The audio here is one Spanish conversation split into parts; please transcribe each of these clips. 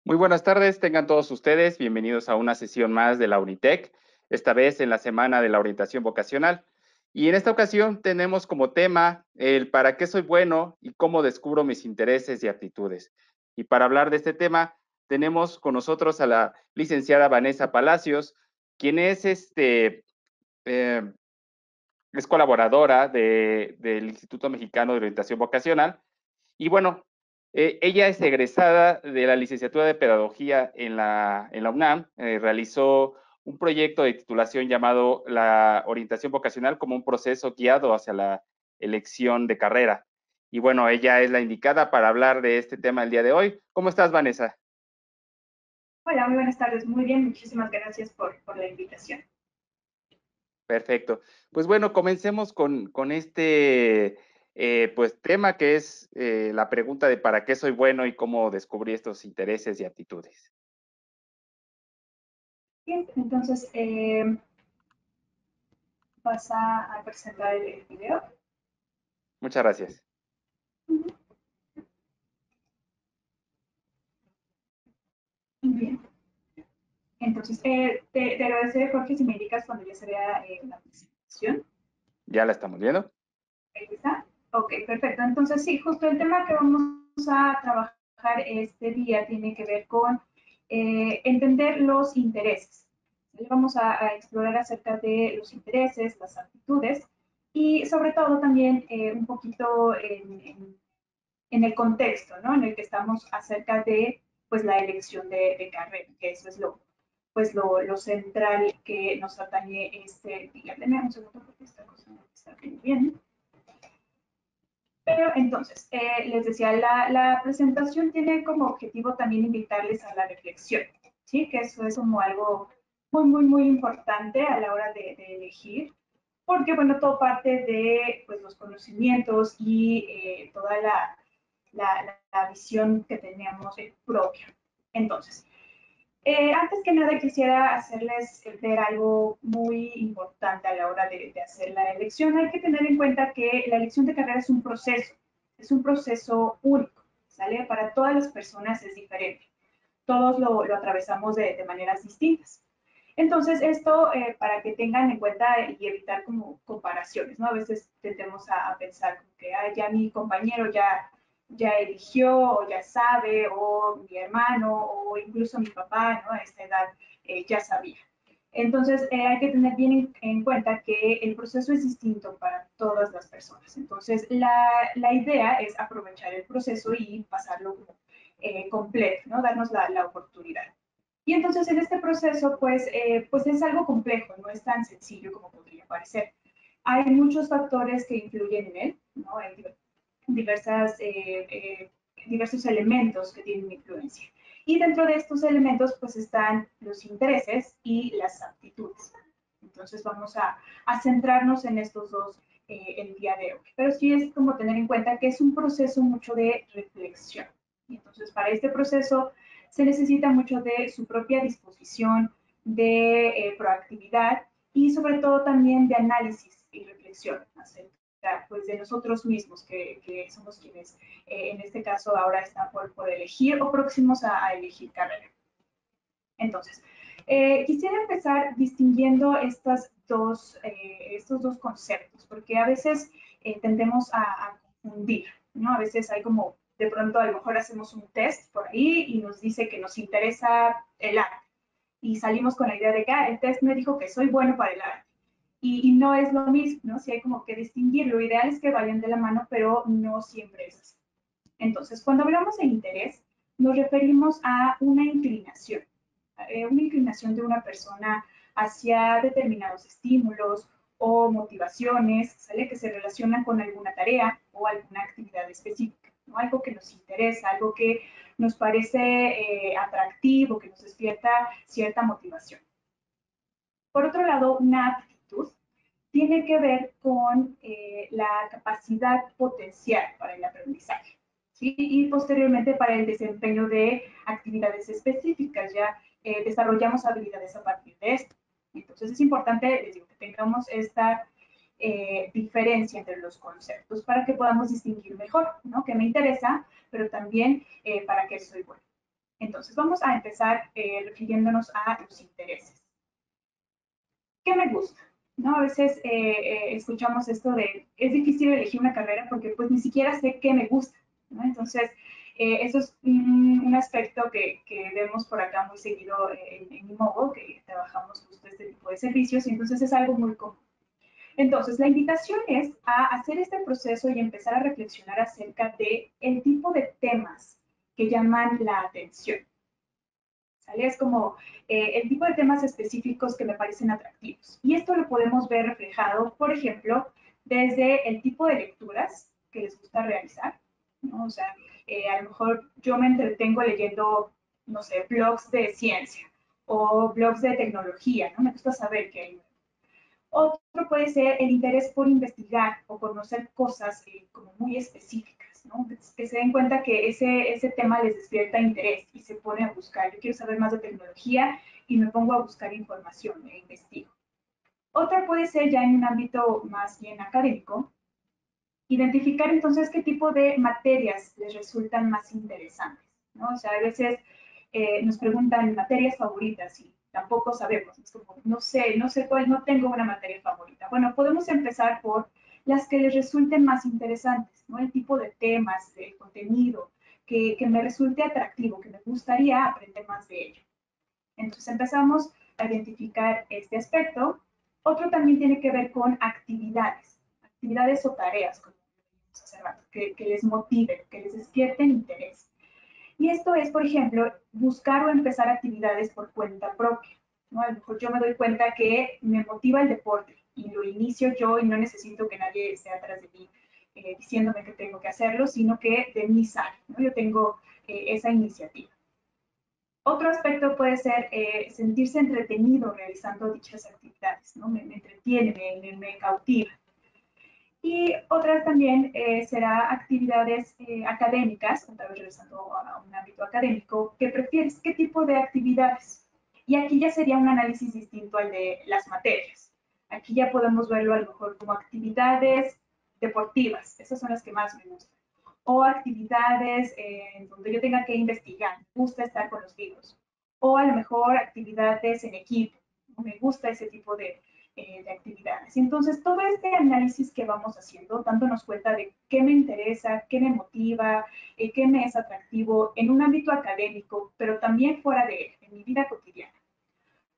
Muy buenas tardes, tengan todos ustedes bienvenidos a una sesión más de la Unitec, esta vez en la Semana de la Orientación Vocacional. Y en esta ocasión tenemos como tema el para qué soy bueno y cómo descubro mis intereses y aptitudes. Y para hablar de este tema, tenemos con nosotros a la licenciada Vanessa Palacios, quien eh, es colaboradora del Instituto Mexicano de Orientación Vocacional. Y bueno, ella es egresada de la licenciatura de Pedagogía en la UNAM, realizó un proyecto de titulación llamado la orientación vocacional como un proceso guiado hacia la elección de carrera. Y bueno, ella es la indicada para hablar de este tema el día de hoy. ¿Cómo estás, Vanessa? Hola, muy buenas tardes. Muy bien, muchísimas gracias por la invitación. Perfecto. Pues bueno, comencemos con este pues tema que es la pregunta de para qué soy bueno y cómo descubrí estos intereses y aptitudes. Bien, entonces vas a presentar el video. Muchas gracias. Ujú. Bien, entonces te agradeceré, Jorge, si me indicas cuando ya se vea la presentación. ¿Ya la estamos viendo? Ahí está. Ok, perfecto. Entonces, sí, justo el tema que vamos a trabajar este día tiene que ver con entender los intereses. ¿Vale? Vamos a explorar acerca de los intereses, las actitudes y sobre todo también un poquito en el contexto, ¿no? En el que estamos acerca de pues la elección de carrera, que eso es lo central que nos atañe este día. Denme un segundo porque esta cosa no está bien. Pero entonces, les decía, la presentación tiene como objetivo también invitarles a la reflexión, ¿sí? Que eso es como algo muy importante a la hora de elegir, porque, bueno, todo parte de pues, los conocimientos y toda la visión que tenemos propia. Entonces, antes que nada quisiera hacerles ver algo muy importante a la hora de hacer la elección. Hay que tener en cuenta que la elección de carrera es un proceso único, ¿sale? Para todas las personas es diferente. Todos lo atravesamos de maneras distintas. Entonces, esto para que tengan en cuenta y evitar como comparaciones, ¿no? A veces tendemos a pensar como que ya mi compañero ya eligió o ya sabe, o mi hermano o incluso mi papá, ¿no? A esta edad ya sabía. Entonces, hay que tener bien en cuenta que el proceso es distinto para todas las personas. Entonces, la idea es aprovechar el proceso y pasarlo completo, ¿no? Darnos la oportunidad. Y entonces en este proceso, pues es algo complejo, no es tan sencillo como podría parecer. Hay muchos factores que influyen en él, ¿no? Hay diversos elementos que tienen influencia. Y dentro de estos elementos, pues están los intereses y las aptitudes. Entonces vamos a centrarnos en estos dos el día de hoy. Pero sí es como tener en cuenta que es un proceso mucho de reflexión. Y entonces para este proceso se necesita mucho de su propia disposición, de proactividad y sobre todo también de análisis y reflexión acerca pues, de nosotros mismos, que somos quienes en este caso ahora están por elegir o próximos a elegir carrera. Entonces, quisiera empezar distinguiendo estos dos conceptos, porque a veces tendemos a confundir, ¿no? A veces hay como, de pronto a lo mejor hacemos un test por ahí y nos dice que nos interesa el arte. Y salimos con la idea de que el test me dijo que soy bueno para el arte. Y no es lo mismo, ¿no? Sí hay como que distinguir. Lo ideal es que vayan de la mano, pero no siempre es así. Entonces, cuando hablamos de interés, nos referimos a una inclinación de una persona hacia determinados estímulos o motivaciones, ¿sale? Que se relacionan con alguna tarea o alguna actividad específica, ¿no? Algo que nos interesa, algo que nos parece atractivo, que nos despierta cierta motivación. Por otro lado, una aptitud tiene que ver con la capacidad potencial para el aprendizaje, ¿sí? Y posteriormente para el desempeño de actividades específicas. Ya desarrollamos habilidades a partir de esto. Entonces es importante, les digo, que tengamos esta diferencia entre los conceptos para que podamos distinguir mejor, ¿no? Que me interesa, pero también para qué soy bueno. Entonces, vamos a empezar refiriéndonos a los intereses. ¿Qué me gusta? ¿No? A veces escuchamos esto de, es difícil elegir una carrera porque pues ni siquiera sé qué me gusta, ¿no? Entonces, eso es un aspecto que vemos por acá muy seguido en Imogo, que trabajamos justo este tipo de servicios, y entonces es algo muy común. Entonces, la invitación es a hacer este proceso y empezar a reflexionar acerca de el tipo de temas que llaman la atención. ¿Sale? Es como el tipo de temas específicos que me parecen atractivos. Y esto lo podemos ver reflejado, por ejemplo, desde el tipo de lecturas que les gusta realizar, ¿no? O sea, a lo mejor yo me entretengo leyendo, no sé, blogs de ciencia o blogs de tecnología, ¿no? Me gusta saber qué hay. Otro puede ser el interés por investigar o conocer cosas como muy específicas, ¿no? Que se den cuenta que ese tema les despierta interés y se pone a buscar. Yo quiero saber más de tecnología y me pongo a buscar información e investigo. Otra puede ser ya en un ámbito más bien académico, identificar entonces qué tipo de materias les resultan más interesantes, ¿no? O sea, a veces nos preguntan materias favoritas y tampoco sabemos, es como, no sé cuál, no tengo una materia favorita. Bueno, podemos empezar por las que les resulten más interesantes, ¿no? El tipo de temas, de contenido, que me resulte atractivo, que me gustaría aprender más de ello. Entonces empezamos a identificar este aspecto. Otro también tiene que ver con actividades o tareas, como decíamos hace rato, que les motiven, que les despierten interés. Y esto es, por ejemplo, buscar o empezar actividades por cuenta propia, ¿no? A lo mejor yo me doy cuenta que me motiva el deporte y lo inicio yo y no necesito que nadie esté atrás de mí diciéndome que tengo que hacerlo, sino que de mí sale, ¿no? Yo tengo esa iniciativa. Otro aspecto puede ser sentirse entretenido realizando dichas actividades, ¿no? Me entretiene, me cautiva. Y otras también será actividades académicas, otra vez regresando a un ámbito académico, ¿qué prefieres? ¿Qué tipo de actividades? Y aquí ya sería un análisis distinto al de las materias. Aquí ya podemos verlo a lo mejor como actividades deportivas, esas son las que más me gustan. O actividades donde yo tenga que investigar, me gusta estar con los libros. O a lo mejor actividades en equipo, me gusta ese tipo de actividades. Entonces, todo este análisis que vamos haciendo, dándonos cuenta de qué me interesa, qué me motiva, qué me es atractivo en un ámbito académico, pero también fuera de él, en mi vida cotidiana.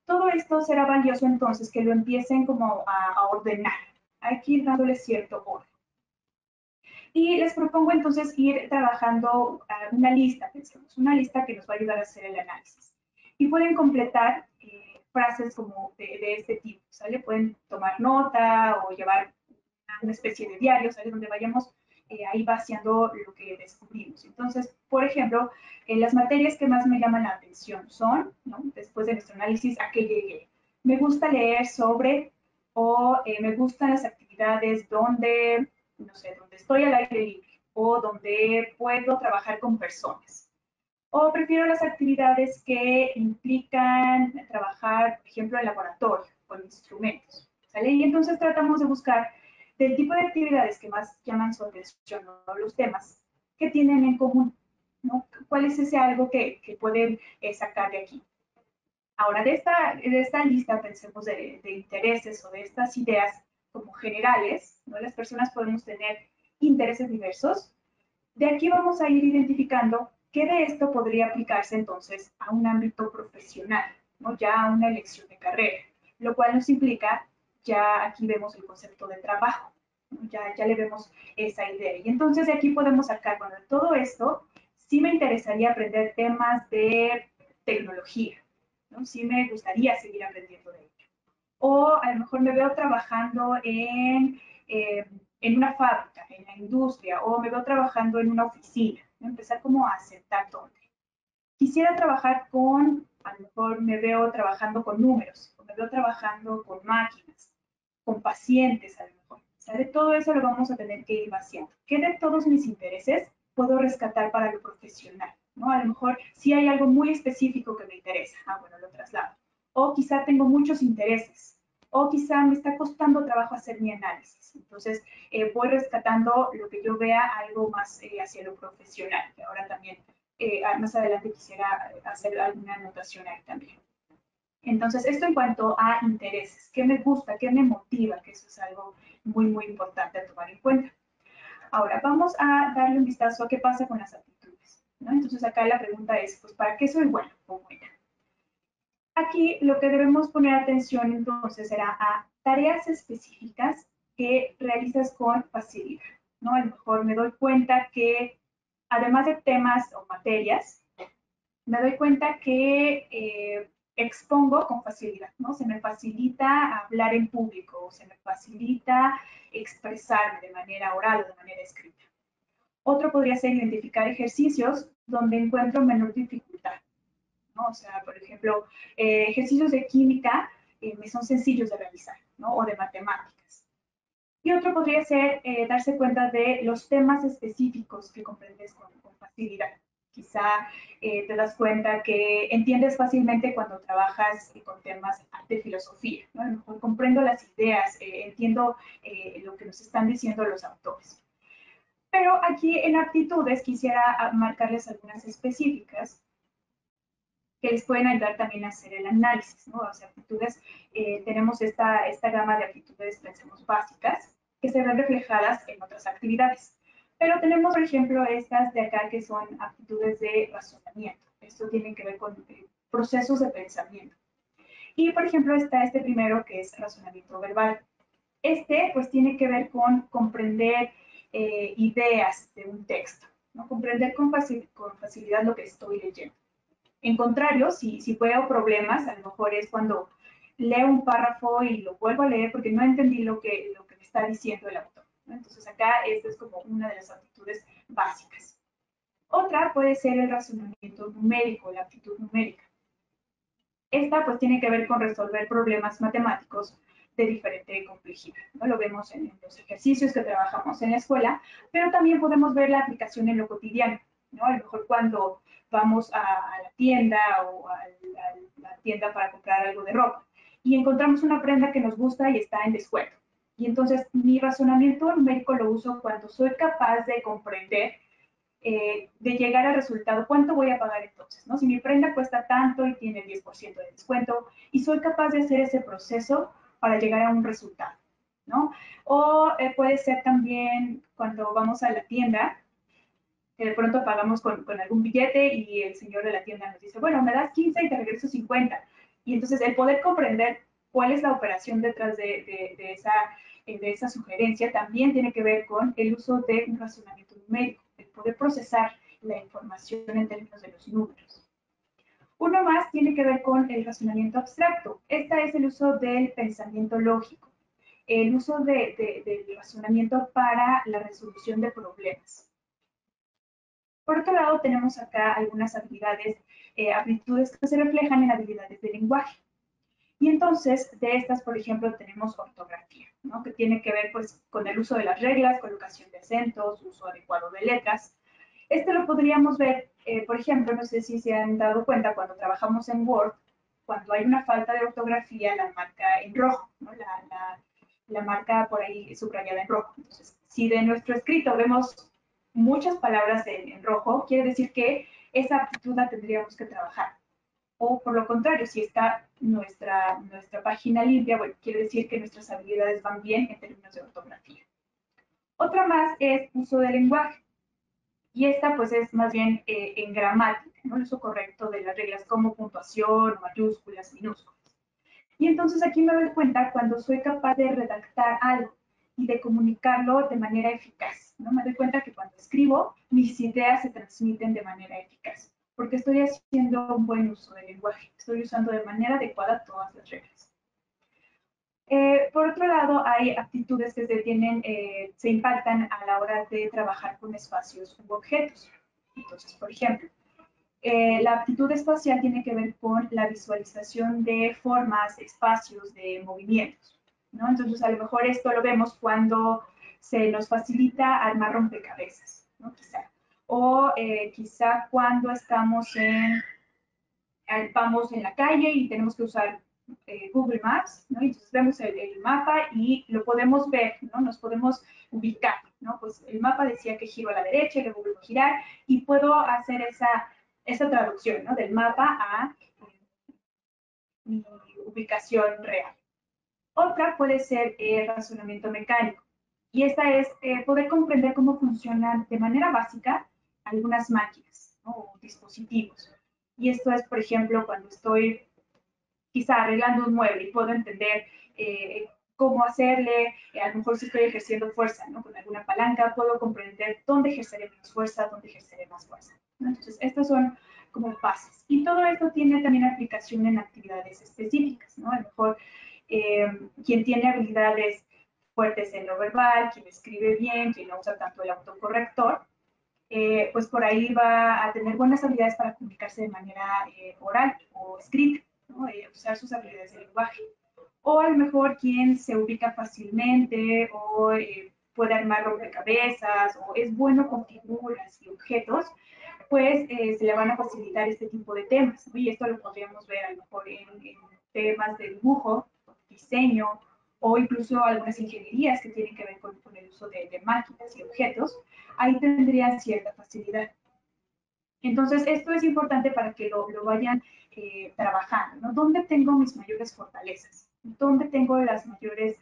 Todo esto será valioso entonces que lo empiecen como a ordenar. Hay que ir dándole cierto orden. Y les propongo entonces ir trabajando una lista, pensemos, una lista que nos va a ayudar a hacer el análisis. Y pueden completar frases como de este tipo, ¿sale? Pueden tomar nota o llevar una especie de diario, ¿sale? Donde vayamos ahí vaciando lo que descubrimos. Entonces, por ejemplo, las materias que más me llaman la atención son, ¿no? Después de nuestro análisis, ¿a qué llegué? Me gusta leer sobre o me gustan las actividades donde, no sé, donde estoy al aire libre o donde puedo trabajar con personas. O prefiero las actividades que implican trabajar, por ejemplo, en laboratorio, con instrumentos. ¿Sale? Y entonces tratamos de buscar del tipo de actividades que más llaman su atención o los temas que tienen en común, ¿no? ¿Cuál es ese algo que pueden sacar de aquí? Ahora, de esta lista, pensemos de intereses o de estas ideas como generales, ¿no? Las personas podemos tener intereses diversos. De aquí vamos a ir identificando qué de esto podría aplicarse entonces a un ámbito profesional, ¿no? Ya a una elección de carrera, lo cual nos implica, ya aquí vemos el concepto de trabajo, ¿no? Ya le vemos esa idea. Y entonces de aquí podemos sacar, bueno, de todo esto, sí me interesaría aprender temas de tecnología, ¿no? Sí me gustaría seguir aprendiendo de ello. O a lo mejor me veo trabajando en una fábrica, en la industria, o me veo trabajando en una oficina, ¿no? Empezar como a aceptar dónde. Quisiera trabajar con, a lo mejor me veo trabajando con números, o me veo trabajando con máquinas, con pacientes a lo mejor. ¿Sabe? Todo eso lo vamos a tener que ir vaciando. ¿Qué de todos mis intereses puedo rescatar para lo profesional? ¿No? A lo mejor si hay algo muy específico que me interesa, bueno, lo traslado. O quizá tengo muchos intereses, o quizá me está costando trabajo hacer mi análisis. Entonces, voy rescatando lo que yo vea algo más hacia lo profesional, que ahora también más adelante quisiera hacer alguna anotación ahí también. Entonces, esto en cuanto a intereses, ¿qué me gusta, qué me motiva? Que eso es algo muy, muy importante a tomar en cuenta. Ahora, vamos a darle un vistazo a qué pasa con las aptitudes, ¿no? Entonces, acá la pregunta es, pues, ¿para qué soy bueno o buena? Aquí lo que debemos poner atención entonces será a tareas específicas que realizas con facilidad, ¿no? A lo mejor me doy cuenta que, además de temas o materias, me doy cuenta que expongo con facilidad, ¿no? Se me facilita hablar en público, o se me facilita expresarme de manera oral o de manera escrita. Otro podría ser identificar ejercicios donde encuentro menor dificultad, ¿no? O sea, por ejemplo, ejercicios de química me son sencillos de realizar, ¿no? O de matemáticas. Y otro podría ser darse cuenta de los temas específicos que comprendes con facilidad. Quizá te das cuenta que entiendes fácilmente cuando trabajas con temas de filosofía, ¿no? A lo mejor comprendo las ideas, entiendo lo que nos están diciendo los autores. Pero aquí en aptitudes quisiera marcarles algunas específicas que les pueden ayudar también a hacer el análisis, ¿no? O sea, aptitudes, tenemos esta gama de aptitudes, pensemos, básicas, que se ven reflejadas en otras actividades. Pero tenemos, por ejemplo, estas de acá que son aptitudes de razonamiento. Esto tiene que ver con procesos de pensamiento. Y, por ejemplo, está este primero que es razonamiento verbal. Este, pues, tiene que ver con comprender ideas de un texto, ¿no? Comprender con facilidad lo que estoy leyendo. En contrario, si veo problemas, a lo mejor es cuando leo un párrafo y lo vuelvo a leer porque no entendí lo que me está diciendo el autor, ¿no? Entonces acá esta es como una de las aptitudes básicas. Otra puede ser el razonamiento numérico, la aptitud numérica. Esta pues tiene que ver con resolver problemas matemáticos de diferente complejidad, ¿no? Lo vemos en los ejercicios que trabajamos en la escuela, pero también podemos ver la aplicación en lo cotidiano, ¿no? A lo mejor cuando vamos a la tienda o a la tienda para comprar algo de ropa y encontramos una prenda que nos gusta y está en descuento. Y entonces mi razonamiento numérico lo uso cuando soy capaz de comprender de llegar al resultado, ¿cuánto voy a pagar entonces? ¿No? Si mi prenda cuesta tanto y tiene el 10% de descuento y soy capaz de hacer ese proceso para llegar a un resultado, ¿no? O puede ser también cuando vamos a la tienda, que de pronto pagamos con algún billete y el señor de la tienda nos dice, bueno, me das 15 y te regreso 50. Y entonces el poder comprender cuál es la operación detrás de esa sugerencia también tiene que ver con el uso de un razonamiento numérico, el poder procesar la información en términos de los números. Uno más tiene que ver con el razonamiento abstracto. Este es el uso del pensamiento lógico, el uso del razonamiento para la resolución de problemas. Por otro lado, tenemos acá algunas habilidades, aptitudes que se reflejan en habilidades de lenguaje. Y entonces, de estas, por ejemplo, tenemos ortografía, ¿no? Que tiene que ver pues, con el uso de las reglas, colocación de acentos, uso adecuado de letras. Este lo podríamos ver, por ejemplo, no sé si se han dado cuenta, cuando trabajamos en Word, cuando hay una falta de ortografía, la marca en rojo, ¿no? La marca por ahí subrayada en rojo. Entonces, si de nuestro escrito vemos muchas palabras en rojo, quiere decir que esa aptitud la tendríamos que trabajar. O por lo contrario, si está nuestra página limpia, bueno, quiere decir que nuestras habilidades van bien en términos de ortografía. Otra más es uso del lenguaje. Y esta pues es más bien en gramática, ¿no? El uso correcto de las reglas como puntuación, mayúsculas, minúsculas. Y entonces aquí me doy cuenta cuando soy capaz de redactar algo y de comunicarlo de manera eficaz, ¿no? Me doy cuenta que cuando escribo, mis ideas se transmiten de manera eficaz, porque estoy haciendo un buen uso del lenguaje, estoy usando de manera adecuada todas las reglas. Por otro lado, hay aptitudes que se impactan a la hora de trabajar con espacios u objetos. Entonces, por ejemplo, la aptitud espacial tiene que ver con la visualización de formas, espacios, de movimientos, ¿no? Entonces, a lo mejor esto lo vemos cuando se nos facilita armar rompecabezas, ¿no? Quizá. O quizá cuando vamos en la calle y tenemos que usar Google Maps, ¿no? Entonces vemos el mapa y lo podemos ver, ¿no? Nos podemos ubicar ¿no? Pues el mapa decía que giro a la derecha y luego vuelvo a girar y puedo hacer esa traducción, ¿no? Del mapa a mi ubicación real. Otra puede ser el razonamiento mecánico. Y esta es poder comprender cómo funcionan de manera básica algunas máquinas, ¿no? O dispositivos. Y esto es, por ejemplo, cuando estoy quizá arreglando un mueble y puedo entender cómo hacerle, a lo mejor si estoy ejerciendo fuerza, ¿no? Con alguna palanca, puedo comprender dónde ejerceré menos fuerza, dónde ejerceré más fuerza, ¿no? Entonces, estas son como bases. Y todo esto tiene también aplicación en actividades específicas, ¿no? A lo mejor quien tiene habilidades fuertes en lo verbal, quien escribe bien, quien no usa tanto el autocorrector, pues por ahí va a tener buenas habilidades para comunicarse de manera oral o escrita, ¿no? Usar sus habilidades de lenguaje. O a lo mejor quien se ubica fácilmente o puede armar rompecabezas o es bueno con figuras y objetos, pues se le van a facilitar este tipo de temas, ¿no? Y esto lo podríamos ver a lo mejor en temas de dibujo, diseño o incluso algunas ingenierías que tienen que ver con el uso de máquinas y objetos, ahí tendrían cierta facilidad. Entonces, esto es importante para que lo vayan trabajando, ¿no? ¿Dónde tengo mis mayores fortalezas? ¿Dónde tengo las mayores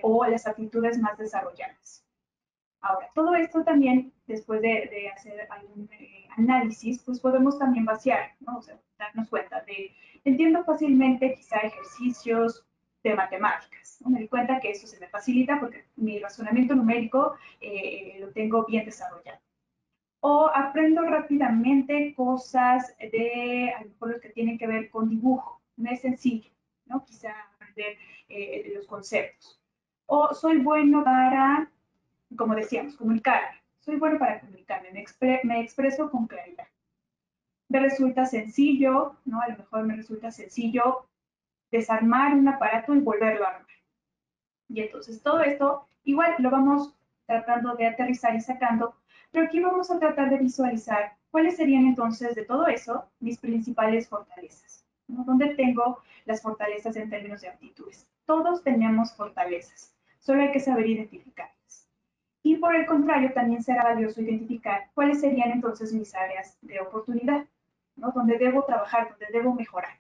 o las aptitudes más desarrolladas? Ahora, todo esto también, después de hacer algún análisis, pues podemos también vaciar, ¿no? O sea, darnos cuenta de, entiendo fácilmente quizá ejercicios de matemáticas, ¿no? Me di cuenta que eso se me facilita porque mi razonamiento numérico lo tengo bien desarrollado. O aprendo rápidamente cosas de, a lo mejor los que tienen que ver con dibujo, no es sencillo, ¿no? Quizá aprender los conceptos. O soy bueno para, como decíamos, comunicar. Soy bueno para comunicarme, me expreso con claridad. Me resulta sencillo, ¿no? A lo mejor me resulta sencillo desarmar un aparato y volverlo a armar. Y entonces todo esto, igual lo vamos tratando de aterrizar y sacando, pero aquí vamos a tratar de visualizar cuáles serían entonces de todo eso mis principales fortalezas, ¿no? ¿Dónde tengo las fortalezas en términos de aptitudes? Todos tenemos fortalezas, solo hay que saber identificarlas. Y por el contrario, también será valioso identificar cuáles serían entonces mis áreas de oportunidad, ¿no? Donde debo trabajar, donde debo mejorar,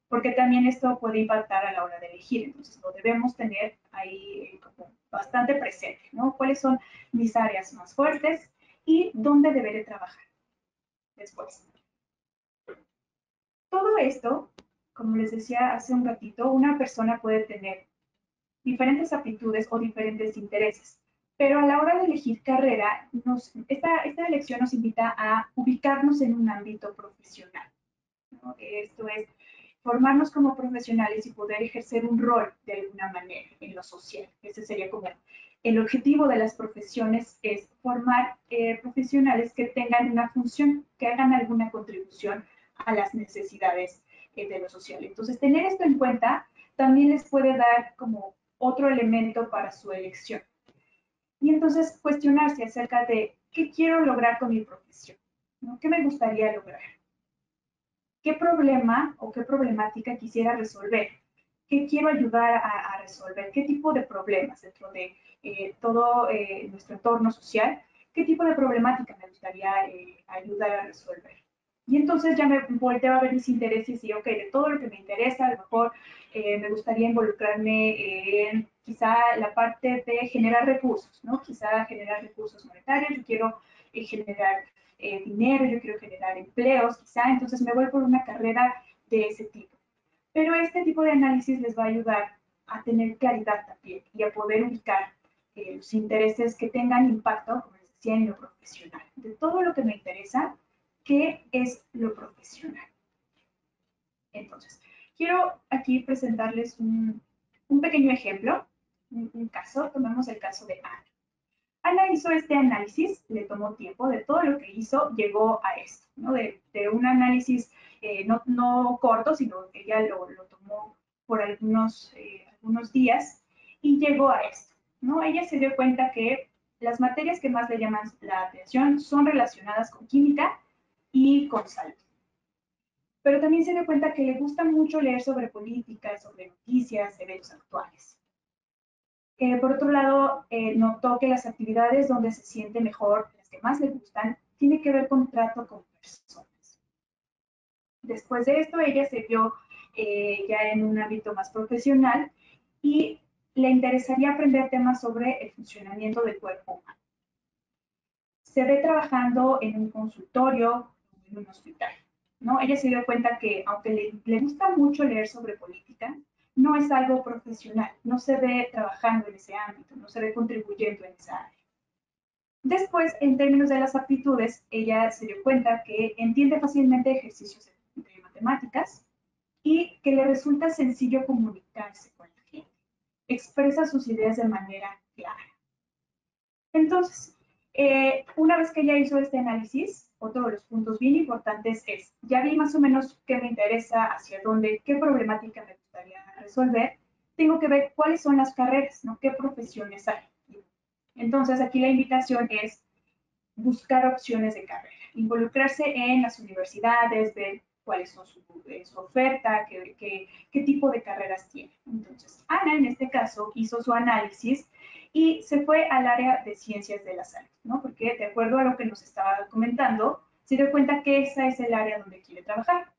porque también esto puede impactar a la hora de elegir, entonces lo debemos tener ahí como bastante presente, ¿no? ¿Cuáles son mis áreas más fuertes y dónde deberé trabajar después? Todo esto, como les decía hace un ratito, una persona puede tener diferentes aptitudes o diferentes intereses. Pero a la hora de elegir carrera, esta elección nos invita a ubicarnos en un ámbito profesional, ¿no? Esto es formarnos como profesionales y poder ejercer un rol de alguna manera en lo social. Ese sería como el objetivo de las profesiones, es formar profesionales que tengan una función, que hagan alguna contribución a las necesidades de lo social. Entonces, tener esto en cuenta también les puede dar como otro elemento para su elección. Y entonces cuestionarse acerca de qué quiero lograr con mi profesión, ¿no? ¿Qué me gustaría lograr? ¿Qué problema o qué problemática quisiera resolver? ¿Qué quiero ayudar a resolver? ¿Qué tipo de problemas dentro de todo nuestro entorno social? ¿Qué tipo de problemática me gustaría ayudar a resolver? Y entonces ya me volteo a ver mis intereses y, ok, de todo lo que me interesa, a lo mejor me gustaría involucrarme en quizá la parte de generar recursos, ¿no? Quizá generar recursos monetarios, yo quiero generar dinero, yo quiero generar empleos, quizá, entonces me voy por una carrera de ese tipo. Pero este tipo de análisis les va a ayudar a tener claridad también y a poder ubicar los intereses que tengan impacto, como les decía, en lo profesional. De todo lo que me interesa, ¿qué es lo profesional? Entonces, quiero aquí presentarles un pequeño ejemplo, un caso. Tomemos el caso de Ana. Ana hizo este análisis, le tomó tiempo, de todo lo que hizo, llegó a esto, ¿no? De un análisis no corto, sino que ella lo tomó por algunos días y llegó a esto, ¿no? Ella se dio cuenta que las materias que más le llaman la atención son relacionadas con química y con salud. Pero también se dio cuenta que le gusta mucho leer sobre política, sobre noticias, eventos actuales. Por otro lado, notó que las actividades donde se siente mejor, las que más le gustan, tiene que ver con trato con personas. Después de esto, ella se vio ya en un ámbito más profesional y le interesaría aprender temas sobre el funcionamiento del cuerpo humano. Se ve trabajando en un consultorio, en un hospital, ¿no? Ella se dio cuenta que, aunque le gusta mucho leer sobre política, no es algo profesional, no se ve trabajando en ese ámbito, no se ve contribuyendo en esa área. Después, en términos de las aptitudes, ella se dio cuenta que entiende fácilmente ejercicios de matemáticas y que le resulta sencillo comunicarse con la gente. Expresa sus ideas de manera clara. Entonces, una vez que ya hizo este análisis, otro de los puntos bien importantes es, ya vi más o menos qué me interesa, hacia dónde, qué problemática me gustaría resolver, tengo que ver cuáles son las carreras, ¿no? ¿Qué profesiones hay? Entonces, aquí la invitación es buscar opciones de carrera, involucrarse en las universidades, ver cuáles son su oferta, qué tipo de carreras tiene. Entonces, Ana, en este caso, hizo su análisis y se fue al área de ciencias de la salud, ¿no? Porque de acuerdo a lo que nos estaba comentando, se dio cuenta que esa es el área donde quiere trabajar.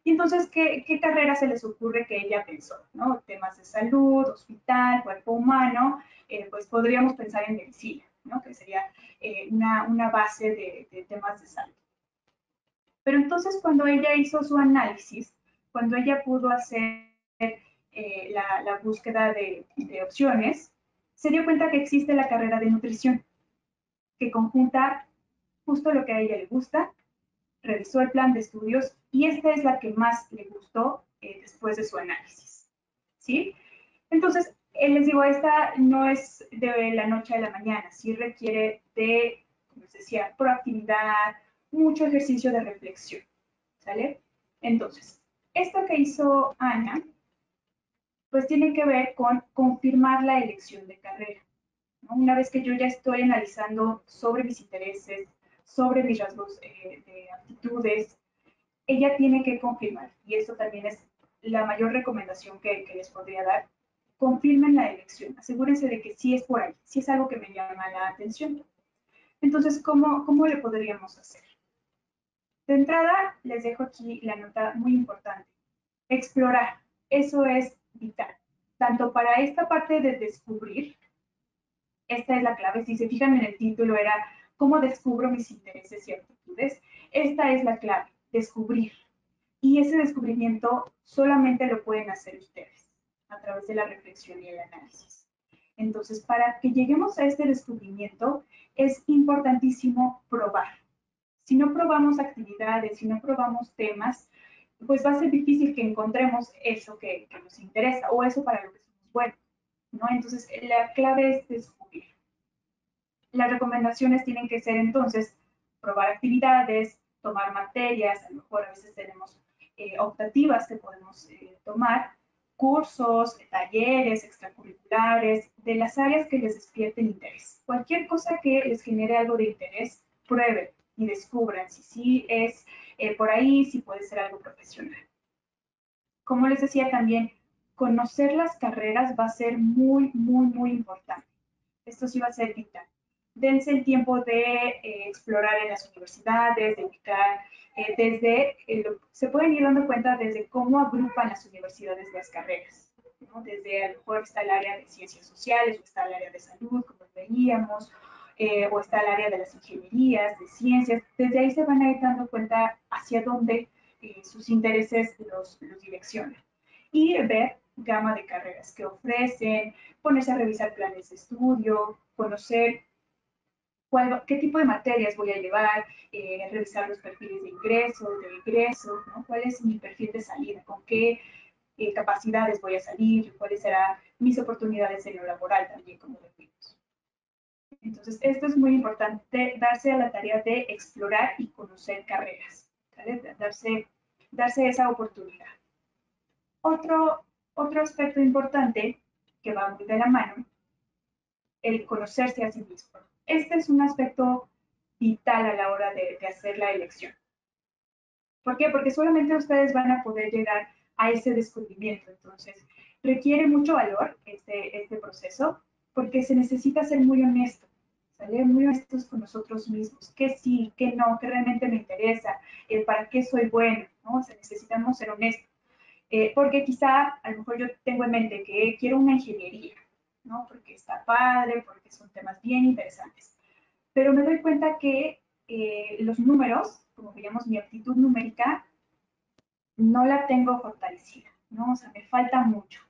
Y entonces, ¿qué carrera se les ocurre que ella pensó? ¿No? Temas de salud, hospital, cuerpo humano, pues podríamos pensar en medicina, ¿no? Que sería una base de temas de salud. Pero entonces cuando ella hizo su análisis, cuando ella pudo hacer la búsqueda de opciones, se dio cuenta que existe la carrera de nutrición, que conjunta justo lo que a ella le gusta, revisó el plan de estudios y esta es la que más le gustó después de su análisis. ¿Sí? Entonces, les digo, esta no es de la noche a la mañana, sí requiere de, como les decía, proactividad, mucho ejercicio de reflexión, ¿sale? Entonces, esto que hizo Ana, pues tiene que ver con confirmar la elección de carrera, ¿no? Una vez que yo ya estoy analizando sobre mis intereses, sobre mis rasgos de aptitudes, ella tiene que confirmar, y eso también es la mayor recomendación que les podría dar, confirmen la elección, asegúrense de que sí es por ahí, sí es algo que me llama la atención. Entonces, ¿cómo le podríamos hacer? De entrada, les dejo aquí la nota muy importante. Explorar, eso es vital, tanto para esta parte de descubrir, esta es la clave, si se fijan en el título era ¿cómo descubro mis intereses y aptitudes? Esta es la clave, descubrir. Y ese descubrimiento solamente lo pueden hacer ustedes a través de la reflexión y el análisis. Entonces, para que lleguemos a este descubrimiento, es importantísimo probar. Si no probamos actividades, si no probamos temas, pues va a ser difícil que encontremos eso que nos interesa o eso para lo que somos buenos, ¿no? Entonces, la clave es descubrir. Las recomendaciones tienen que ser entonces probar actividades, tomar materias, a lo mejor a veces tenemos optativas que podemos tomar, cursos, talleres extracurriculares, de las áreas que les despierten interés. Cualquier cosa que les genere algo de interés, prueben y descubran si sí es por ahí, si puede ser algo profesional. Como les decía también, conocer las carreras va a ser muy, muy, muy importante. Esto sí va a ser vital. Dense el tiempo de explorar en las universidades, de ubicar, se pueden ir dando cuenta desde cómo agrupan las universidades las carreras, ¿no? Desde a lo mejor está el área de ciencias sociales, o está el área de salud, como veíamos, o está el área de las ingenierías, de ciencias. Desde ahí se van a ir dando cuenta hacia dónde sus intereses los direccionan. Y ver gama de carreras que ofrecen, ponerse a revisar planes de estudio, conocer qué tipo de materias voy a llevar, revisar los perfiles de ingreso, de egreso, ¿no? Cuál es mi perfil de salida, con qué capacidades voy a salir, cuáles serán mis oportunidades en lo laboral también, como decimos. Entonces, esto es muy importante, darse a la tarea de explorar y conocer carreras, ¿vale? Darse esa oportunidad. Otro aspecto importante que va muy de la mano, el conocerse a sí mismo. Este es un aspecto vital a la hora de hacer la elección. ¿Por qué? Porque solamente ustedes van a poder llegar a ese descubrimiento. Entonces, Requiere mucho valor este proceso porque se necesita ser muy honesto, ¿sale? Muy honestos con nosotros mismos, qué sí, qué no, qué realmente me interesa, para qué soy bueno, ¿no? O sea, necesitamos ser honestos. Porque quizá a lo mejor yo tengo en mente que quiero una ingeniería, ¿no? Porque está padre, porque son temas bien interesantes. Pero me doy cuenta que los números, como veíamos, mi aptitud numérica, no la tengo fortalecida, ¿no? O sea, me falta mucho.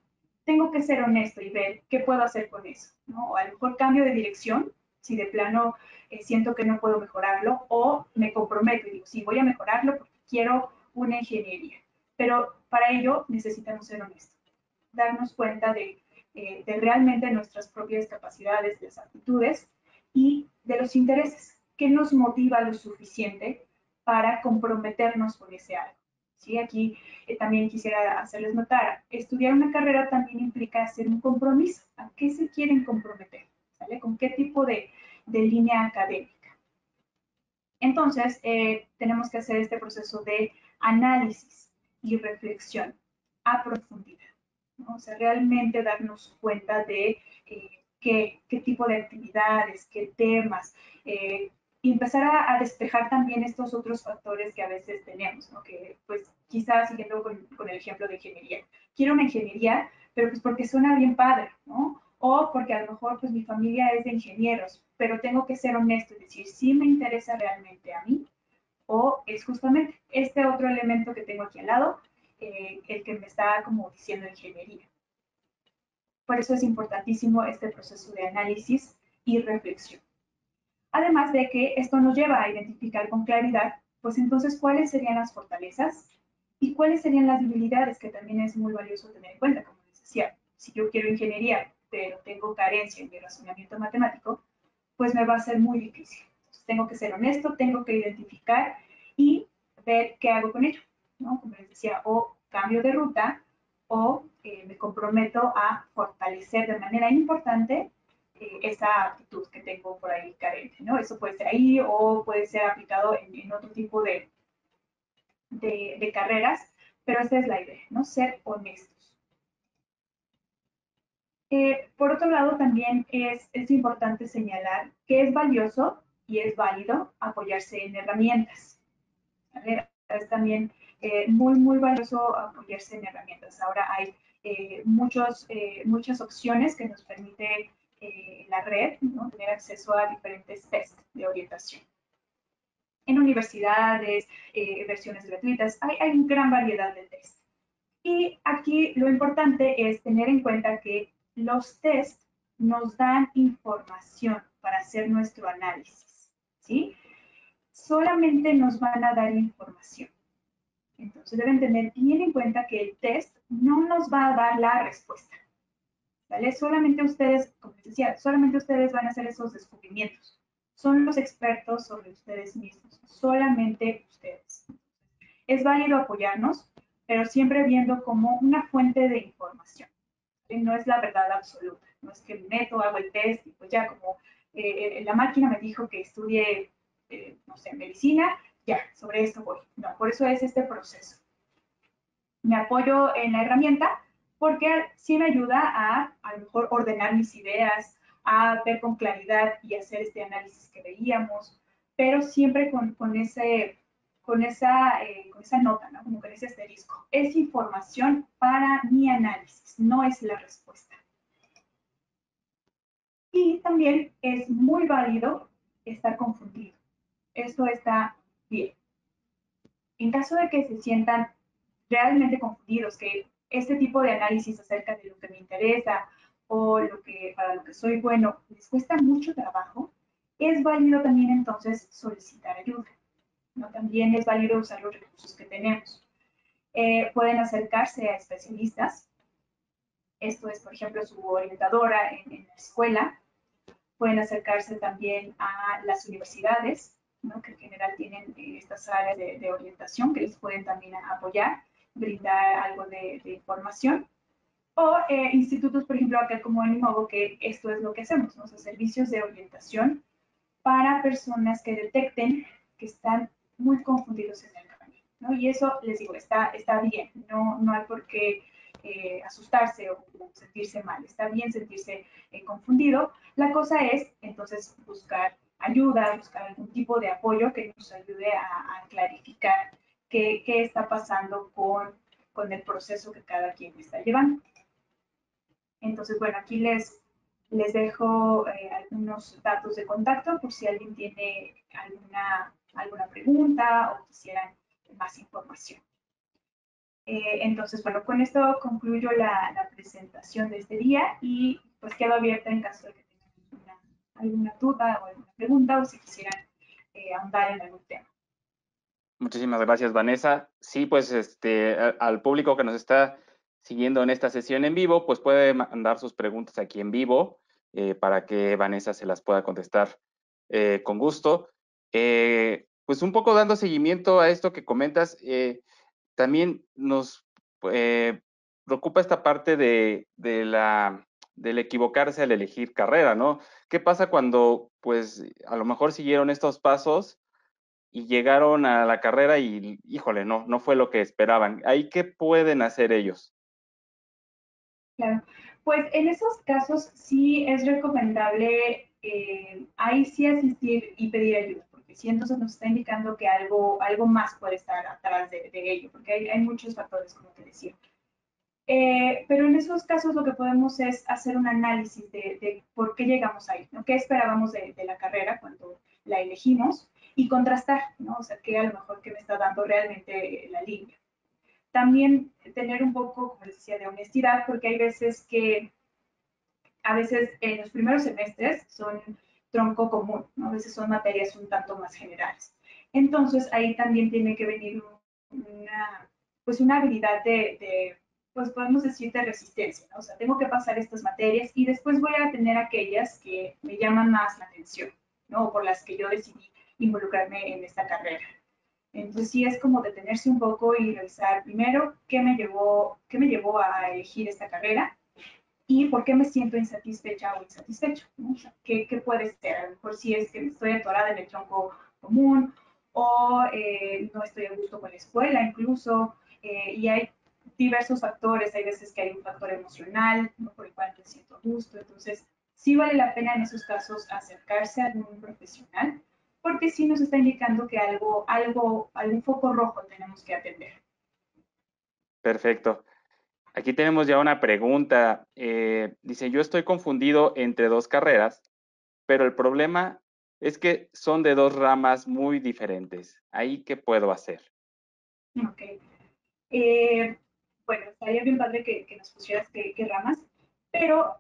Tengo que ser honesto y ver qué puedo hacer con eso, ¿no? O a lo mejor cambio de dirección, si de plano siento que no puedo mejorarlo, o me comprometo y digo, sí, voy a mejorarlo porque quiero una ingeniería. Pero para ello necesitamos ser honestos, darnos cuenta de realmente nuestras propias capacidades, de las aptitudes y de los intereses. ¿Qué nos motiva lo suficiente para comprometernos con ese algo? ¿Sí? Aquí también quisiera hacerles notar, estudiar una carrera también implica hacer un compromiso. ¿A qué se quieren comprometer? ¿Sale? ¿Con qué tipo de línea académica? Entonces, tenemos que hacer este proceso de análisis y reflexión a profundidad, ¿no? O sea, realmente darnos cuenta de qué tipo de actividades, qué temas, y empezar a despejar también estos otros factores que a veces tenemos, ¿no? Que pues quizás siguiendo con el ejemplo de ingeniería. Quiero una ingeniería, pero pues porque suena bien padre, ¿no? O porque a lo mejor pues mi familia es de ingenieros, pero tengo que ser honesto y decir si me interesa realmente a mí o es justamente este otro elemento que tengo aquí al lado, el que me está como diciendo ingeniería. Por eso es importantísimo este proceso de análisis y reflexión. Además de que esto nos lleva a identificar con claridad, pues entonces, cuáles serían las fortalezas y cuáles serían las debilidades, que también es muy valioso tener en cuenta. Como les decía, si yo quiero ingeniería, pero tengo carencia en mi razonamiento matemático, pues me va a ser muy difícil. Entonces, tengo que ser honesto, tengo que identificar y ver qué hago con ello, ¿no? Como les decía, o cambio de ruta o me comprometo a fortalecer de manera importante esa actitud que tengo por ahí carente, ¿no? Eso puede ser ahí o puede ser aplicado en otro tipo de carreras, pero esa es la idea, ¿no? Ser honestos. Por otro lado, también es importante señalar que es valioso y es válido apoyarse en herramientas. ¿Vale? Es también muy valioso apoyarse en herramientas. Ahora hay muchas opciones que nos permite la red, ¿no? Tener acceso a diferentes test de orientación. En universidades, versiones gratuitas, hay una gran variedad de test. Y aquí lo importante es tener en cuenta que los test nos dan información para hacer nuestro análisis, ¿sí? Solamente nos van a dar información. Entonces deben tener bien en cuenta que el test no nos va a dar la respuesta, ¿vale? Solamente ustedes, como les decía, solamente ustedes van a hacer esos descubrimientos. Son los expertos sobre ustedes mismos, solamente ustedes. Es válido apoyarnos, pero siempre viendo como una fuente de información. No es la verdad absoluta, no es que meto, hago el test y pues ya como la máquina me dijo que estudie, no sé, medicina, ya, sobre esto voy. No, por eso es este proceso. Me apoyo en la herramienta porque sí me ayuda a lo mejor ordenar mis ideas, a ver con claridad y hacer este análisis que veíamos, pero siempre con esa nota, ¿no? Como con ese asterisco. Es información para mi análisis, no es la respuesta. Y también es muy válido estar confundido. Eso está bien. En caso de que se sientan realmente confundidos, que este tipo de análisis acerca de lo que me interesa o para lo que soy bueno les cuesta mucho trabajo, es válido también entonces solicitar ayuda, ¿no? También es válido usar los recursos que tenemos. Pueden acercarse a especialistas. Esto es, por ejemplo, su orientadora en la escuela. Pueden acercarse también a las universidades, ¿no? Que en general tienen estas áreas de orientación que les pueden también apoyar, brindar algo de información. O institutos, por ejemplo, acá como en Imogo, que esto es lo que hacemos, ¿no? O sea, servicios de orientación para personas que detecten que están muy confundidos en el camino, ¿no? Y eso, les digo, está bien, no hay por qué asustarse o sentirse mal, está bien sentirse confundido. La cosa es entonces buscar ayuda, buscar algún tipo de apoyo que nos ayude a clarificar qué está pasando con el proceso que cada quien está llevando. Entonces, bueno, aquí les dejo algunos datos de contacto por si alguien tiene alguna pregunta o quisieran más información. Entonces, bueno, con esto concluyo la presentación de este día y pues quedo abierta en caso de que tengan alguna duda o alguna pregunta o si quisieran ahondar en algún tema. Muchísimas gracias, Vanessa. Sí, pues al público que nos está siguiendo en esta sesión en vivo, pues puede mandar sus preguntas aquí en vivo para que Vanessa se las pueda contestar con gusto. Pues un poco dando seguimiento a esto que comentas, también nos preocupa esta parte del equivocarse al elegir carrera, ¿no? ¿Qué pasa cuando, pues, a lo mejor siguieron estos pasos y llegaron a la carrera y, híjole, no fue lo que esperaban? ¿Ahí qué pueden hacer ellos? Claro, pues en esos casos sí es recomendable ahí sí asistir y pedir ayuda, porque sí entonces nos está indicando que algo más puede estar atrás de ello, porque hay muchos factores, como te decía. Pero en esos casos lo que podemos es hacer un análisis de por qué llegamos ahí, ¿no? ¿Qué esperábamos de la carrera cuando la elegimos? Y contrastar, ¿no? O sea, qué a lo mejor que me está dando realmente la línea. También tener un poco, como les decía, de honestidad, porque hay veces que, a veces en los primeros semestres son tronco común, ¿no? A veces son materias un tanto más generales. Entonces ahí también tiene que venir pues una habilidad pues podemos decir, de resistencia, ¿no? O sea, tengo que pasar estas materias y después voy a tener aquellas que me llaman más la atención, ¿no? O por las que yo decidí involucrarme en esta carrera. Entonces sí es como detenerse un poco y revisar primero qué me llevó a elegir esta carrera y por qué me siento insatisfecha o insatisfecho, ¿no? O sea, ¿qué puede ser? A lo mejor si es que estoy atorada en el tronco común o no estoy a gusto con la escuela incluso, y hay diversos factores, hay veces que hay un factor emocional, ¿no? Por el cual me siento a gusto, entonces sí vale la pena en esos casos acercarse a algún profesional, porque sí nos está indicando que algún foco rojo tenemos que atender. Perfecto. Aquí tenemos ya una pregunta. Dice, yo estoy confundido entre dos carreras, pero el problema es que son de dos ramas muy diferentes. ¿Ahí qué puedo hacer? Ok. Bueno, estaría bien padre que nos pusieras qué ramas, pero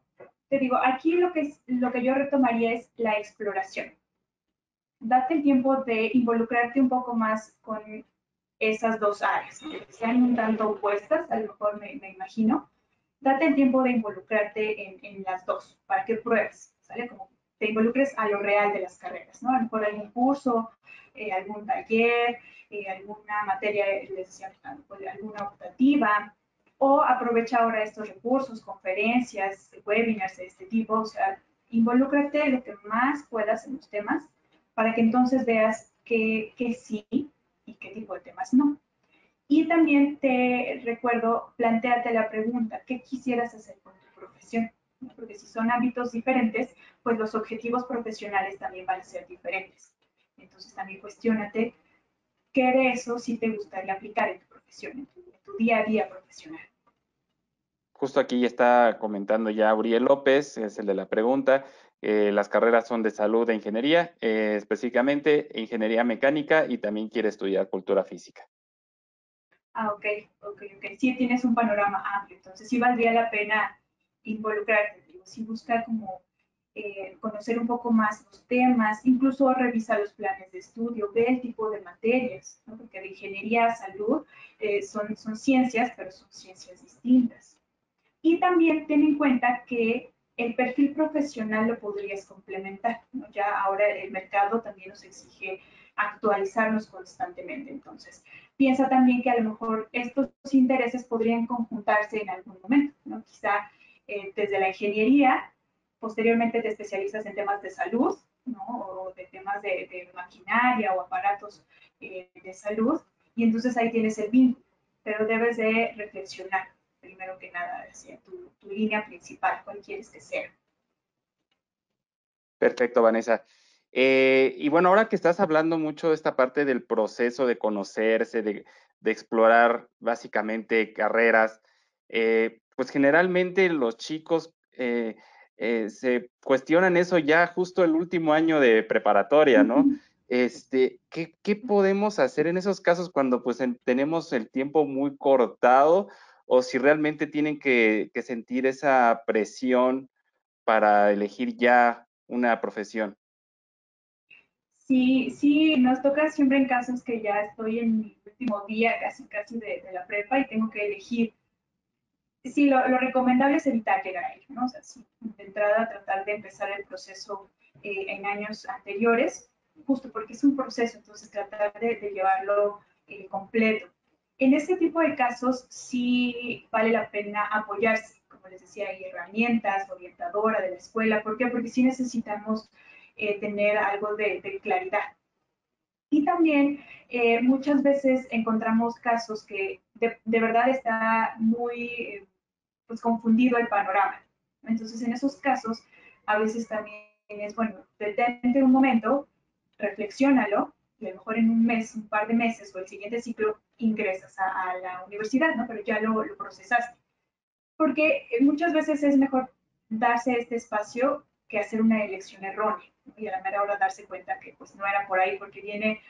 te digo, aquí lo que yo retomaría es la exploración. Date el tiempo de involucrarte un poco más con esas dos áreas, que sean un tanto opuestas, a lo mejor me imagino. Date el tiempo de involucrarte en las dos, para que pruebes, ¿sale? Como te involucres a lo real de las carreras, ¿no? A lo mejor algún curso, algún taller, alguna materia, les decía, alguna optativa, o aprovecha ahora estos recursos, conferencias, webinars de este tipo, o sea, involúcrate lo que más puedas en los temas para que entonces veas qué sí y qué tipo de temas no. Y también te recuerdo, plantearte la pregunta, ¿qué quisieras hacer con tu profesión? Porque si son ámbitos diferentes, pues los objetivos profesionales también van a ser diferentes. Entonces también cuestiónate qué de eso sí te gustaría aplicar en tu profesión, en tu día a día profesional. Justo aquí está comentando ya Uriel López, es el de la pregunta. Las carreras son de salud e ingeniería, específicamente ingeniería mecánica y también quiere estudiar cultura física. Ah, ok. Sí tienes un panorama amplio, entonces sí valdría la pena involucrarte, digo, sí buscar como conocer un poco más los temas, incluso revisar los planes de estudio, ver el tipo de materias, ¿no? Porque de ingeniería a salud son ciencias, pero son ciencias distintas. Y también ten en cuenta que el perfil profesional lo podrías complementar, ¿no? Ya ahora el mercado también nos exige actualizarnos constantemente. Entonces, piensa también que a lo mejor estos intereses podrían conjuntarse en algún momento, ¿no? Quizá desde la ingeniería, posteriormente te especializas en temas de salud, ¿no? O de temas de maquinaria o aparatos de salud, y entonces ahí tienes el vínculo, pero debes de reflexionar primero que nada hacia tu línea principal, cuál quieres que sea. Perfecto, Vanessa. Y bueno, ahora que estás hablando mucho de esta parte del proceso de conocerse, de explorar básicamente carreras, pues generalmente los chicos se cuestionan eso ya justo el último año de preparatoria, ¿no? ¿Qué podemos hacer en esos casos cuando pues tenemos el tiempo muy cortado o si realmente tienen que sentir esa presión para elegir ya una profesión? Sí, sí, nos toca siempre en casos que ya estoy en mi último día casi de la prepa y tengo que elegir. Sí, lo recomendable es evitar llegar a ello, ¿no? O sea, sí, de entrada tratar de empezar el proceso en años anteriores, justo porque es un proceso, entonces tratar de llevarlo completo. En este tipo de casos sí vale la pena apoyarse, como les decía, hay herramientas, orientadora de la escuela. ¿Por qué? Porque sí necesitamos tener algo de claridad. Y también muchas veces encontramos casos que de verdad está muy pues confundido el panorama. Entonces, en esos casos, a veces también es, bueno, detente un momento, reflexiónalo, y a lo mejor en un mes, un par de meses o el siguiente ciclo ingresas a la universidad, ¿no? Pero ya lo procesaste. Porque muchas veces es mejor darse este espacio que hacer una elección errónea, ¿no? Y a la mera hora darse cuenta que pues no era por ahí porque viene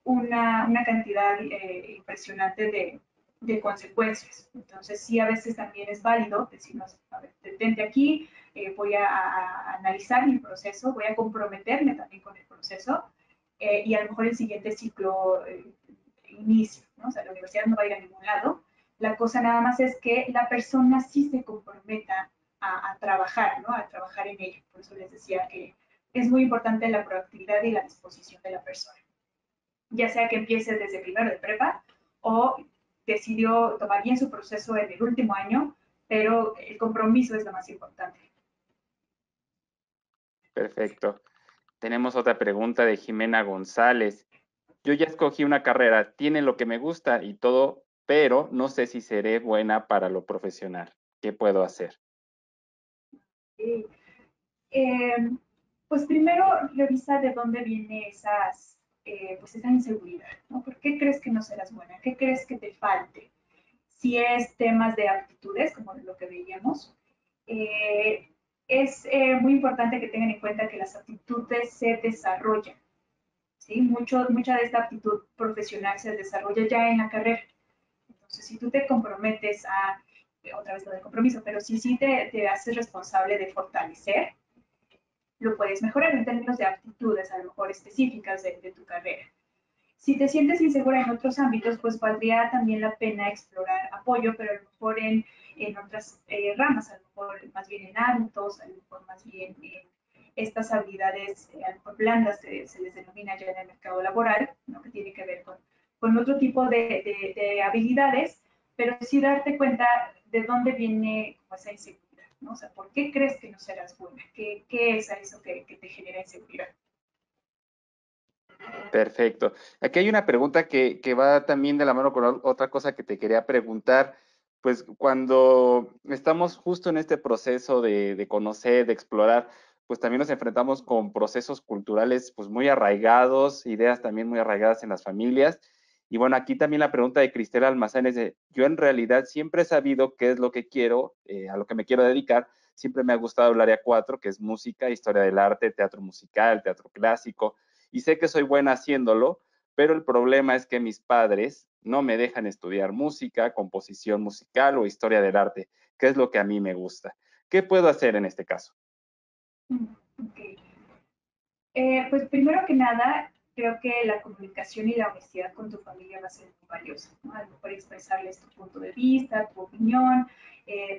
una cantidad impresionante de consecuencias. Entonces sí, a veces también es válido decirnos, a ver, detente aquí, voy a analizar mi proceso, voy a comprometerme también con el proceso y a lo mejor el siguiente ciclo inicio, ¿no? O sea, la universidad no va a ir a ningún lado. La cosa nada más es que la persona sí se comprometa a trabajar, ¿no? A trabajar en ello. Por eso les decía que es muy importante la proactividad y la disposición de la persona. Ya sea que empiece desde primero de prepa o decidió tomar bien su proceso en el último año, pero el compromiso es lo más importante. Perfecto. Tenemos otra pregunta de Jimena González. Yo ya escogí una carrera, tiene lo que me gusta y todo, pero no sé si seré buena para lo profesional. ¿Qué puedo hacer? Eh, eh, pues primero revisa de dónde viene pues esa inseguridad, ¿no? ¿Por qué crees que no serás buena? ¿Qué crees que te falte? Si es temas de aptitudes, como lo que veíamos, eh, es muy importante que tengan en cuenta que las aptitudes se desarrollan, ¿sí? Mucha de esta aptitud profesional se desarrolla ya en la carrera. Entonces, si tú te comprometes otra vez lo del compromiso, pero si sí te haces responsable de fortalecer, lo puedes mejorar en términos de aptitudes, a lo mejor específicas de tu carrera. Si te sientes insegura en otros ámbitos, pues valdría también la pena explorar apoyo, pero a lo mejor en otras ramas, a lo mejor más bien en hábitos, a lo mejor más bien en estas habilidades a lo mejor blandas que se les denomina ya en el mercado laboral, ¿no? Que tiene que ver con otro tipo de habilidades, pero sí darte cuenta de dónde viene como esa inseguridad, ¿no? O sea, ¿por qué crees que no serás buena? ¿Qué es eso que te genera inseguridad? Perfecto. Aquí hay una pregunta que va también de la mano con otra cosa que te quería preguntar. Pues cuando estamos justo en este proceso de conocer, de explorar, pues también nos enfrentamos con procesos culturales pues muy arraigados, ideas también muy arraigadas en las familias. Y bueno, aquí también la pregunta de Cristel Almazán es de, yo en realidad siempre he sabido qué es lo que quiero, a lo que me quiero dedicar. Siempre me ha gustado el área 4, que es música, historia del arte, teatro musical, teatro clásico y sé que soy buena haciéndolo, pero el problema es que mis padres no me dejan estudiar música, composición musical o historia del arte, que es lo que a mí me gusta. ¿Qué puedo hacer en este caso? Okay. Pues primero que nada, creo que la comunicación y la honestidad con tu familia va a ser muy valiosa, ¿no? A lo mejor expresarles tu punto de vista, tu opinión,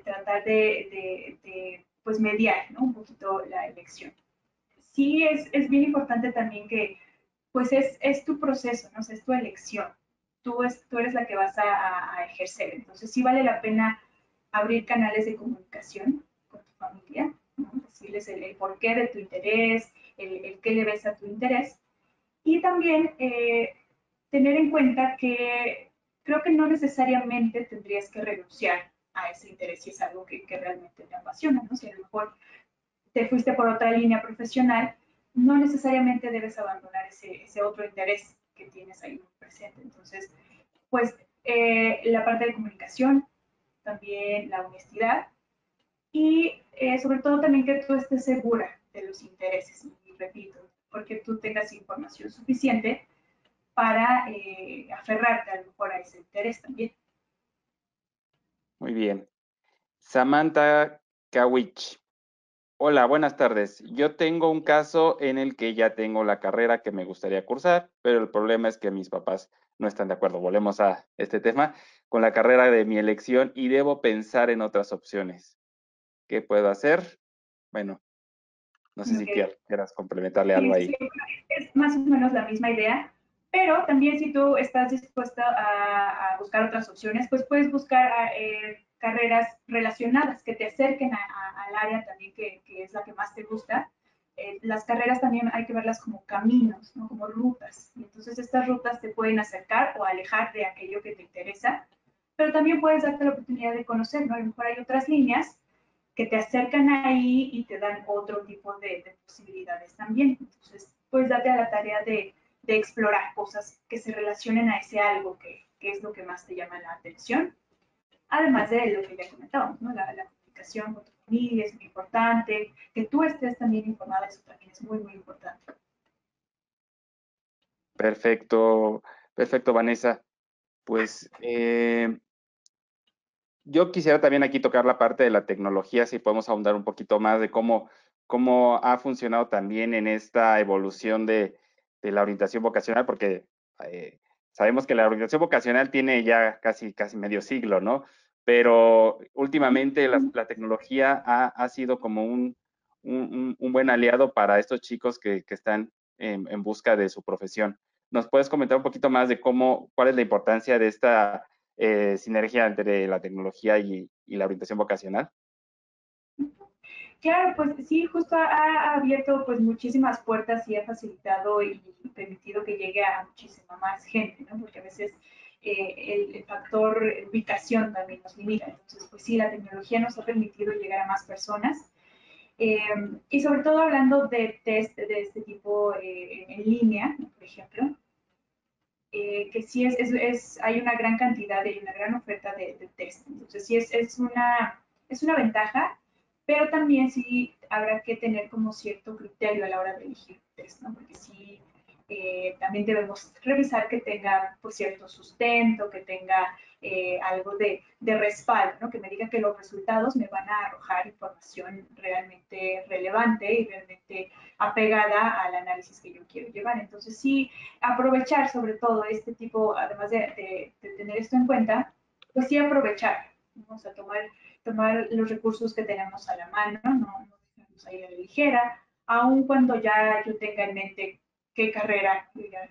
tratar pues mediar, ¿no? Un poquito la elección. Sí, es bien importante también que pues es tu proceso, ¿no? O sea, es tu elección. Tú eres la que vas a ejercer. Entonces sí vale la pena abrir canales de comunicación con tu familia, ¿no? Decirles el porqué de tu interés, el qué le ves a tu interés. Y también tener en cuenta que creo que no necesariamente tendrías que renunciar a ese interés si es algo que realmente te apasiona, ¿no? Si a lo mejor te fuiste por otra línea profesional, no necesariamente debes abandonar ese otro interés que tienes ahí presente. Entonces, pues la parte de comunicación, también la honestidad y sobre todo también que tú estés segura de los intereses, y repito, porque tú tengas información suficiente para aferrarte a lo mejor a ese interés también. Muy bien. Samantha Kawich. Hola, buenas tardes. Yo tengo un caso en el que ya tengo la carrera que me gustaría cursar, pero el problema es que mis papás no están de acuerdo. Volvemos a este tema con la carrera de mi elección y debo pensar en otras opciones. ¿Qué puedo hacer? Bueno, no sé si Okay. quieras complementarle algo Sí, sí, ahí. sí, es más o menos la misma idea, pero también si tú estás dispuesta a buscar otras opciones, pues puedes buscar carreras relacionadas que te acerquen al área también que es la que más te gusta. Las carreras también hay que verlas como caminos, ¿no? Como rutas. Y entonces estas rutas te pueden acercar o alejar de aquello que te interesa, pero también puedes darte la oportunidad de conocer, ¿no? A lo mejor hay otras líneas que te acercan ahí y te dan otro tipo de posibilidades también. Entonces, pues date a la tarea de explorar cosas que se relacionen a ese algo que es lo que más te llama la atención. Además de lo que ya comentábamos, ¿no? La comunicación con tu familia es muy importante, que tú estés también informada, eso también es muy, muy importante. Perfecto, perfecto, Vanessa. Pues yo quisiera también aquí tocar la parte de la tecnología, si podemos ahondar un poquito más de cómo ha funcionado también en esta evolución de la orientación vocacional, porque eh, sabemos que la orientación vocacional tiene ya casi medio siglo, ¿no? Pero últimamente la tecnología ha sido como un buen aliado para estos chicos que están en busca de su profesión. ¿Nos puedes comentar un poquito más de cuál es la importancia de esta sinergia entre la tecnología y la orientación vocacional? Claro, pues sí, justo ha abierto pues muchísimas puertas y ha facilitado y permitido que llegue a muchísima más gente, ¿no? Porque a veces el factor ubicación también nos limita. Entonces, pues sí, la tecnología nos ha permitido llegar a más personas. Eh, y sobre todo hablando de test de este tipo en línea, ¿no? Por ejemplo, que sí hay una gran cantidad y una gran oferta de test. Entonces, sí es una ventaja, pero también sí habrá que tener como cierto criterio a la hora de elegir test, ¿no? Porque sí, también debemos revisar que tenga pues, cierto sustento, que tenga algo de respaldo, ¿no? Que me diga que los resultados me van a arrojar información realmente relevante y realmente apegada al análisis que yo quiero llevar. Entonces, sí, aprovechar sobre todo este tipo, además de tener esto en cuenta, pues sí aprovechar, vamos a tomar los recursos que tenemos a la mano, no dejarnos ahí a la ligera, aun cuando ya yo tenga en mente qué carrera, yo ya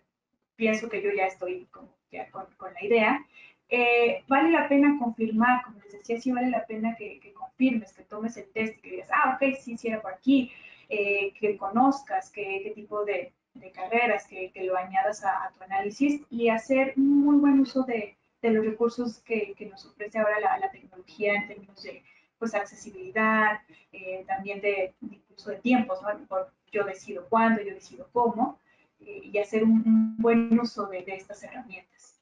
pienso que yo ya estoy ya con la idea, vale la pena confirmar, como les decía, sí vale la pena que confirmes, que tomes el test y que digas, ok, sí, sí era por aquí, que conozcas qué tipo de carreras, que lo añadas a tu análisis y hacer un muy buen uso de los recursos que nos ofrece ahora la tecnología en términos de pues, accesibilidad, también incluso de tiempos, ¿no? A lo mejor yo decido cuándo, yo decido cómo, y hacer un buen uso de estas herramientas.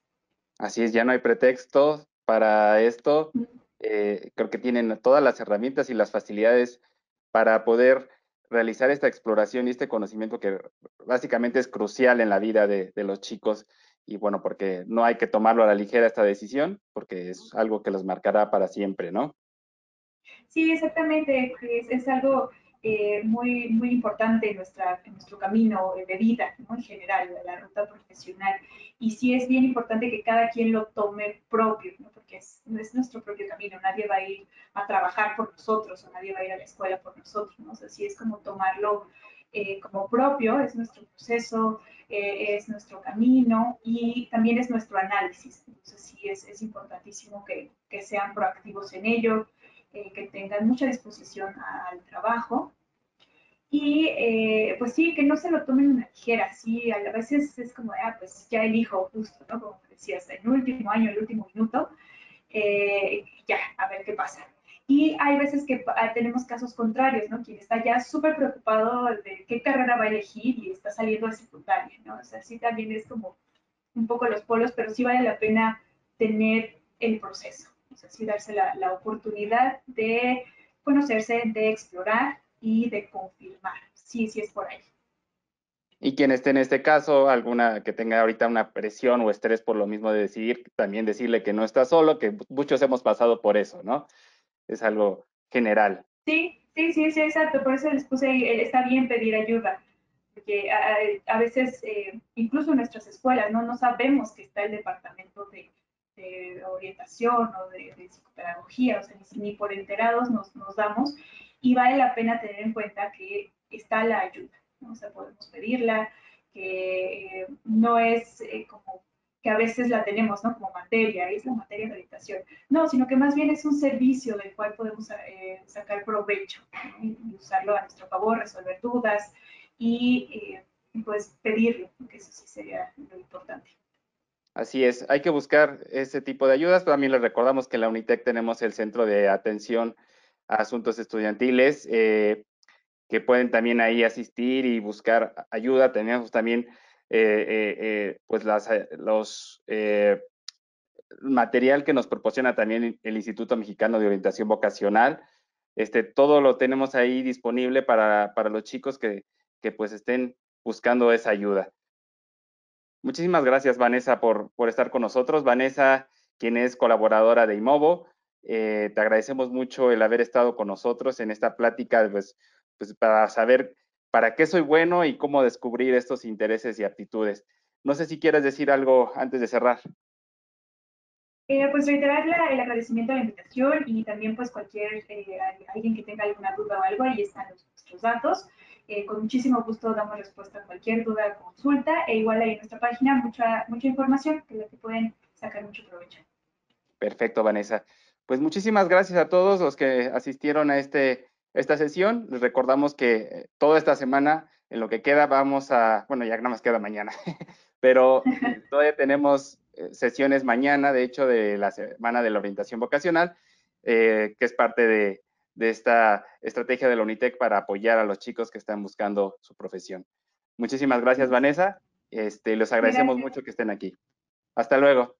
Así es, ya no hay pretexto para esto. Creo que tienen todas las herramientas y las facilidades para poder realizar esta exploración y este conocimiento que básicamente es crucial en la vida de los chicos. Y bueno, porque no hay que tomarlo a la ligera esta decisión, porque es algo que los marcará para siempre, ¿no? Sí, exactamente, es algo muy, muy importante en nuestro camino de vida, ¿no? En general, la ruta profesional. Y sí es bien importante que cada quien lo tome propio, ¿no? Porque es nuestro propio camino, nadie va a ir a trabajar por nosotros o nadie va a ir a la escuela por nosotros, ¿no? O sea, sí es como tomarlo como propio, es nuestro proceso, es nuestro camino y también es nuestro análisis. Entonces sí es importantísimo que sean proactivos en ello, que tengan mucha disposición al trabajo y pues sí, que no se lo tomen una ligera, sí, a veces es como, pues ya elijo justo, ¿no? Como decías, en el último año, el último minuto, ya, a ver qué pasa. Y hay veces que tenemos casos contrarios, ¿no? Quien está ya súper preocupado de qué carrera va a elegir y está saliendo de secundaria, ¿no? O sea, sí también es como un poco los polos, pero sí vale la pena tener el proceso, o sea, sí darse la oportunidad de conocerse, de explorar y de confirmar. Sí, sí es por ahí. Y quien esté en este caso, alguna que tenga ahorita una presión o estrés por lo mismo de decidir, también decirle que no está solo, que muchos hemos pasado por eso, ¿no? Es algo general. Sí, sí, sí, sí, exacto. Por eso les puse ahí, está bien pedir ayuda, porque a veces, incluso en nuestras escuelas, ¿no? No sabemos que está el departamento de orientación o de psicopedagogía, o sea, ni por enterados nos damos, y vale la pena tener en cuenta que está la ayuda, ¿no? O sea, podemos pedirla, que no es como que a veces la tenemos, ¿no? Como materia, es la materia de orientación. No, sino que más bien es un servicio del cual podemos sacar provecho, ¿no? Y usarlo a nuestro favor, resolver dudas y pues pedirlo, porque eso sí sería lo importante. Así es, hay que buscar ese tipo de ayudas. También les recordamos que en la UNITEC tenemos el Centro de Atención a Asuntos Estudiantiles, que pueden también ahí asistir y buscar ayuda. Tenemos también pues los material que nos proporciona también el Instituto Mexicano de Orientación Vocacional. Todo lo tenemos ahí disponible para los chicos que pues estén buscando esa ayuda. Muchísimas gracias, Vanessa, por estar con nosotros. Vanessa, quien es colaboradora de Imovo, te agradecemos mucho el haber estado con nosotros en esta plática, pues para saber para qué soy bueno y cómo descubrir estos intereses y aptitudes. No sé si quieres decir algo antes de cerrar. Pues reiterar el agradecimiento a la invitación y también pues cualquier, alguien que tenga alguna duda o algo, ahí están nuestros datos. Con muchísimo gusto damos respuesta a cualquier duda o consulta e igual ahí en nuestra página mucha información de la que pueden sacar mucho provecho. Perfecto, Vanessa. Pues muchísimas gracias a todos los que asistieron a esta sesión. Les recordamos que toda esta semana, en lo que queda, bueno, ya nada más queda mañana, pero todavía tenemos sesiones mañana, de hecho, de la Semana de la Orientación Vocacional, que es parte de esta estrategia de la UNITEC para apoyar a los chicos que están buscando su profesión. Muchísimas gracias, Vanessa. Les agradecemos Gracias. mucho que estén aquí. Hasta luego.